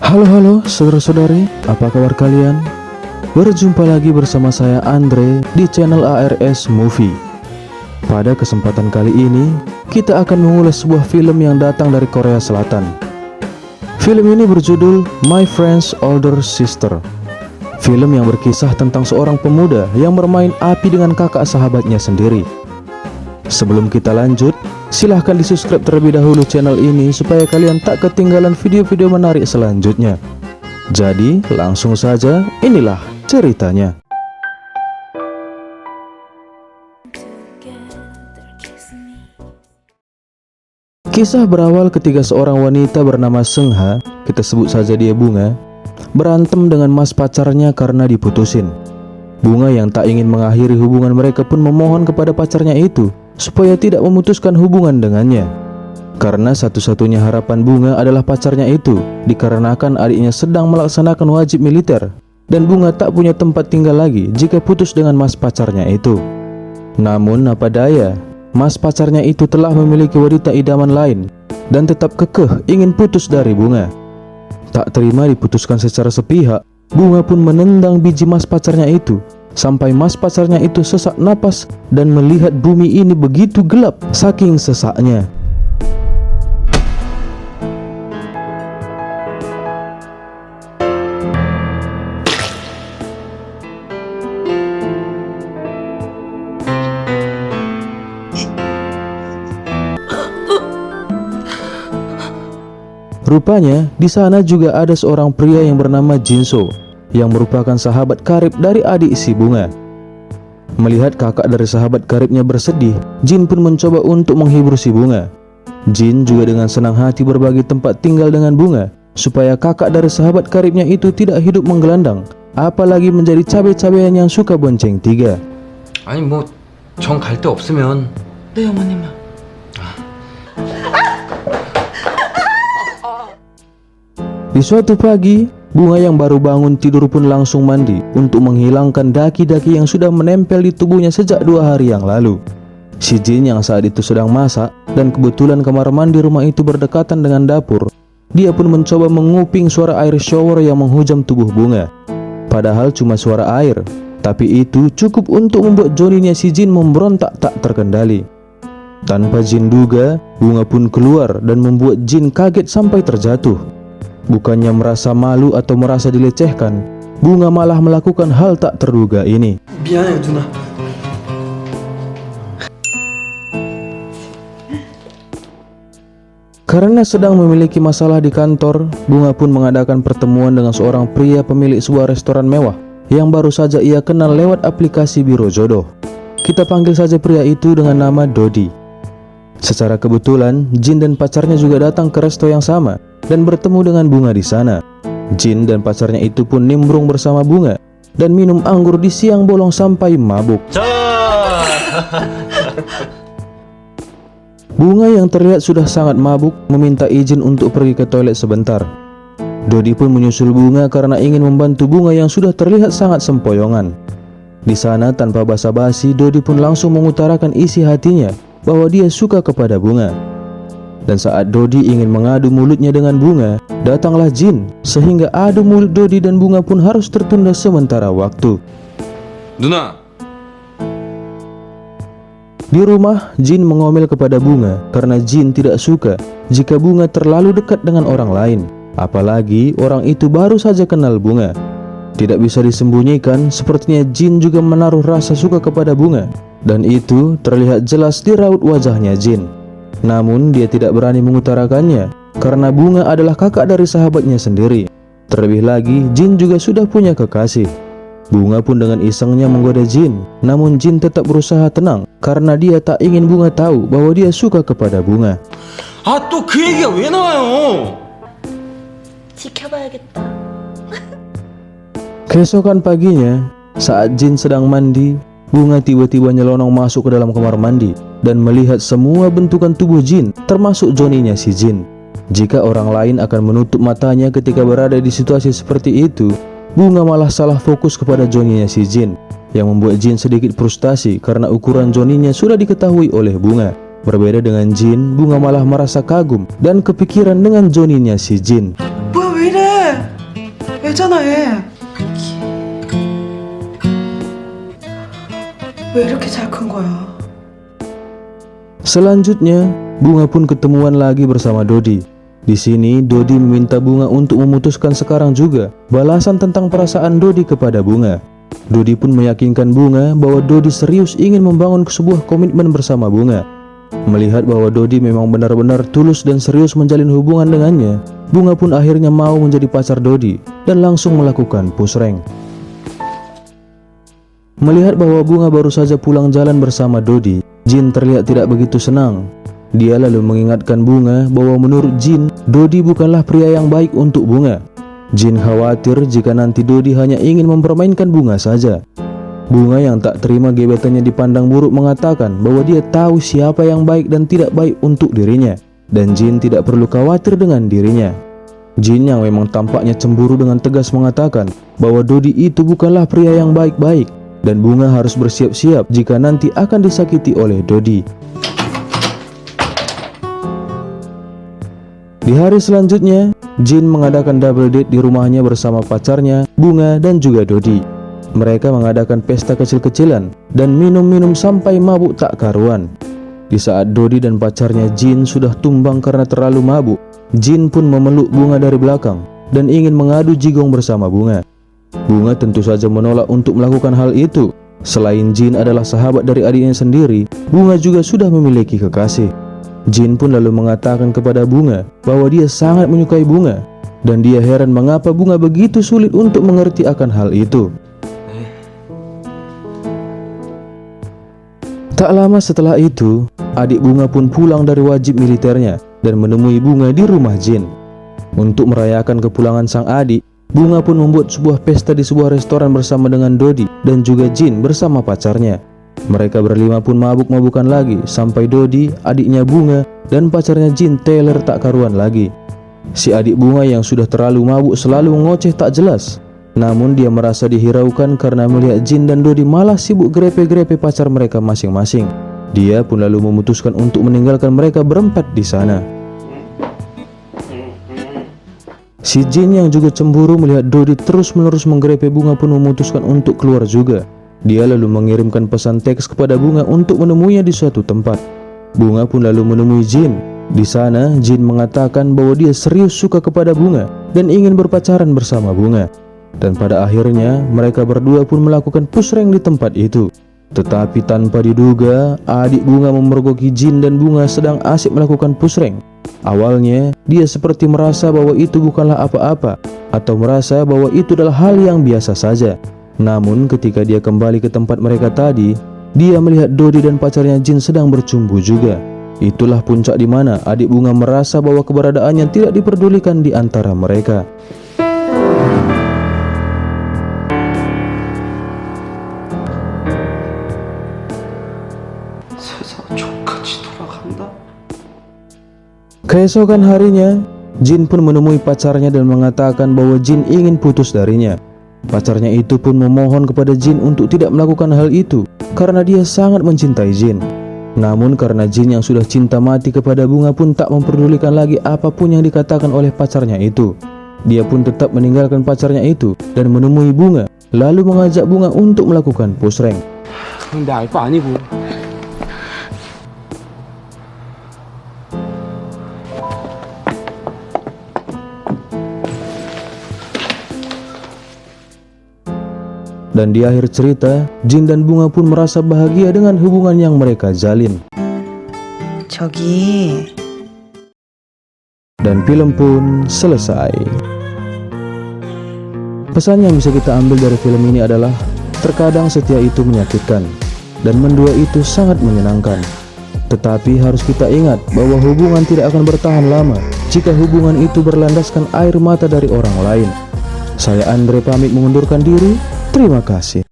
Halo saudara-saudari, apa kabar kalian? Berjumpa lagi bersama saya Andre di channel ARS Movie. Pada kesempatan kali ini, kita akan mengulas sebuah film yang datang dari Korea Selatan. Film ini berjudul My Friend's Older Sister. Film yang berkisah tentang seorang pemuda yang bermain api dengan kakak sahabatnya sendiri. Sebelum kita lanjut, silahkan di-subscribe terlebih dahulu channel ini supaya kalian tak ketinggalan video-video menarik selanjutnya. Jadi, langsung saja, inilah ceritanya. Kisah berawal ketika seorang wanita bernama Seungha, kita sebut saja dia Bunga, berantem dengan mas pacarnya karena diputusin. Bunga yang tak ingin mengakhiri hubungan mereka pun memohon kepada pacarnya itu supaya tidak memutuskan hubungan dengannya. Karena satu-satunya harapan Bunga adalah pacarnya itu, dikarenakan adiknya sedang melaksanakan wajib militer dan Bunga tak punya tempat tinggal lagi jika putus dengan mas pacarnya itu. Namun apa daya, mas pacarnya itu telah memiliki wanita idaman lain dan tetap kekeh ingin putus dari Bunga. Tak terima diputuskan secara sepihak, Bunga pun menendang biji mas pacarnya itu sampai mas pacarnya itu sesak napas dan melihat bumi ini begitu gelap saking sesaknya. Rupanya di sana juga ada seorang pria yang bernama Jinso yang merupakan sahabat karib dari adik si Bunga. Melihat kakak dari sahabat karibnya bersedih, Jin pun mencoba untuk menghibur si Bunga. Jin juga dengan senang hati berbagi tempat tinggal dengan Bunga supaya kakak dari sahabat karibnya itu tidak hidup menggelandang, apalagi menjadi cabe-cabean yang suka bonceng tiga. 아니 뭐 정 갈 데 없으면 네, 어머님. Di suatu pagi, Bunga yang baru bangun tidur pun langsung mandi untuk menghilangkan daki-daki yang sudah menempel di tubuhnya sejak 2 hari yang lalu. Si Jin yang saat itu sedang masak dan kebetulan kamar mandi rumah itu berdekatan dengan dapur, dia pun mencoba menguping suara air shower yang menghujam tubuh Bunga. Padahal cuma suara air, tapi itu cukup untuk membuat joninya si Jin memberontak tak terkendali. Tanpa Jin duga, Bunga pun keluar dan membuat Jin kaget sampai terjatuh. Bukannya merasa malu atau merasa dilecehkan, Bunga malah melakukan hal tak terduga ini. 미안해요 누나. Karena sedang memiliki masalah di kantor, Bunga pun mengadakan pertemuan dengan seorang pria pemilik sebuah restoran mewah yang baru saja ia kenal lewat aplikasi biro jodoh. Kita panggil saja pria itu dengan nama Dodi. Secara kebetulan, Jin dan pacarnya juga datang ke resto yang sama dan bertemu dengan Bunga di sana. Jin dan pacarnya itu pun nimbrung bersama Bunga dan minum anggur di siang bolong sampai mabuk. Bunga yang terlihat sudah sangat mabuk meminta izin untuk pergi ke toilet sebentar. Dodi pun menyusul Bunga karena ingin membantu Bunga yang sudah terlihat sangat sempoyongan. Di sana tanpa basa-basi, Dodi pun langsung mengutarakan isi hatinya bahwa dia suka kepada Bunga. Dan saat Dodi ingin mengadu mulutnya dengan Bunga, datanglah Jin sehingga adu mulut Dodi dan Bunga pun harus tertunda sementara waktu. 누나. Di rumah, Jin mengomel kepada Bunga karena Jin tidak suka jika Bunga terlalu dekat dengan orang lain, apalagi orang itu baru saja kenal Bunga. Tidak bisa disembunyikan, sepertinya Jin juga menaruh rasa suka kepada Bunga, dan itu terlihat jelas di raut wajahnya Jin. Namun dia tidak berani mengutarakannya karena Bunga adalah kakak dari sahabatnya sendiri. Terlebih lagi, Jin juga sudah punya kekasih. Bunga pun dengan isengnya menggoda Jin, namun Jin tetap berusaha tenang karena dia tak ingin Bunga tahu bahwa dia suka kepada Bunga. 아 또 그 얘기가 왜 나와요? 지켜봐야겠다. Keesokan paginya, saat Jin sedang mandi, Bunga tiba-tiba nyelonong masuk ke dalam kamar mandi dan melihat semua bentukan tubuh Jin, termasuk joninya si Jin. Jika orang lain akan menutup matanya ketika berada di situasi seperti itu, Bunga malah salah fokus kepada joninya si Jin, yang membuat Jin sedikit frustasi karena ukuran joninya sudah diketahui oleh Bunga. Berbeda dengan Jin, Bunga malah merasa kagum dan kepikiran dengan joninya si Jin. 뭐야 왜 이래? 애잖아, 애. 왜 이렇게 잘 큰 거야? Selanjutnya, Bunga pun ketemuan lagi bersama Dodi. Di sini, Dodi meminta Bunga untuk memutuskan sekarang juga balasan tentang perasaan Dodi kepada Bunga. Dodi pun meyakinkan Bunga bahwa Dodi serius ingin membangun sebuah komitmen bersama Bunga. Melihat bahwa Dodi memang benar-benar tulus dan serius menjalin hubungan dengannya, Bunga pun akhirnya mau menjadi pacar Dodi dan langsung melakukan push rank. Melihat bahwa Bunga baru saja pulang jalan bersama Dodi, Jin terlihat tidak begitu senang. Dia lalu mengingatkan Bunga bahwa menurut Jin, Dodi bukanlah pria yang baik untuk Bunga. Jin khawatir jika nanti Dodi hanya ingin mempermainkan Bunga saja. Bunga yang tak terima gebetannya dipandang buruk mengatakan bahwa dia tahu siapa yang baik dan tidak baik untuk dirinya, dan Jin tidak perlu khawatir dengan dirinya. Jin yang memang tampaknya cemburu dengan tegas mengatakan bahwa Dodi itu bukanlah pria yang baik-baik, dan Bunga harus bersiap-siap jika nanti akan disakiti oleh Dodi. Di hari selanjutnya, Jin mengadakan double date di rumahnya bersama pacarnya, Bunga dan juga Dodi. Mereka mengadakan pesta kecil-kecilan dan minum-minum sampai mabuk tak karuan. Di saat Dodi dan pacarnya Jin sudah tumbang karena terlalu mabuk, Jin pun memeluk Bunga dari belakang dan ingin mengadu jigong bersama Bunga. Bunga tentu saja menolak untuk melakukan hal itu. Selain Jin adalah sahabat dari adiknya sendiri, Bunga juga sudah memiliki kekasih. Jin pun lalu mengatakan kepada Bunga bahwa dia sangat menyukai Bunga, dan dia heran mengapa Bunga begitu sulit untuk mengerti akan hal itu. Tak lama setelah itu, adik Bunga pun pulang dari wajib militernya dan menemui Bunga di rumah Jin. Untuk merayakan kepulangan sang adik, Bunga pun membuat sebuah pesta di sebuah restoran bersama dengan Dodi dan juga Jin bersama pacarnya. Mereka berlima pun mabuk-mabukan lagi sampai Dodi, adiknya Bunga, dan pacarnya Jin teler tak karuan lagi. Si adik Bunga yang sudah terlalu mabuk selalu ngoceh tak jelas. Namun dia merasa dihiraukan karena melihat Jin dan Dodi malah sibuk grepe-grepe pacar mereka masing-masing. Dia pun lalu memutuskan untuk meninggalkan mereka berempat di sana. Si Jin yang juga cemburu melihat Dodi terus-menerus menggrepe Bunga pun memutuskan untuk keluar juga. Dia lalu mengirimkan pesan teks kepada Bunga untuk menemuinya di suatu tempat. Bunga pun lalu menemui Jin. Di sana, Jin mengatakan bahwa dia serius suka kepada Bunga dan ingin berpacaran bersama Bunga. Dan pada akhirnya, mereka berdua pun melakukan push rank di tempat itu. Tetapi tanpa diduga, adik Bunga memergoki Jin dan Bunga sedang asik melakukan push rank. Awalnya, dia seperti merasa bahwa itu bukanlah apa-apa, atau merasa bahwa itu adalah hal yang biasa saja. Namun ketika dia kembali ke tempat mereka tadi, dia melihat Dodi dan pacarnya Jin sedang bercumbu juga. Itulah puncak di mana adik Bunga merasa bahwa keberadaannya tidak diperdulikan di antara mereka. Keesokan harinya, Jin pun menemui pacarnya dan mengatakan bahwa Jin ingin putus darinya. Pacarnya itu pun memohon kepada Jin untuk tidak melakukan hal itu karena dia sangat mencintai Jin. Namun karena Jin yang sudah cinta mati kepada Bunga pun tak memperdulikan lagi apapun yang dikatakan oleh pacarnya itu. Dia pun tetap meninggalkan pacarnya itu dan menemui Bunga, lalu mengajak Bunga untuk melakukan push rank. 근데 알 거 아니고. Dan di akhir cerita, Jin dan Bunga pun merasa bahagia dengan hubungan yang mereka jalin. 저기 Dan film pun selesai. Pesan yang bisa kita ambil dari film ini adalah terkadang setia itu menyakitkan dan mendua itu sangat menyenangkan. Tetapi harus kita ingat bahwa hubungan tidak akan bertahan lama jika hubungan itu berlandaskan air mata dari orang lain. Saya Andre pamit mengundurkan diri. Terima kasih.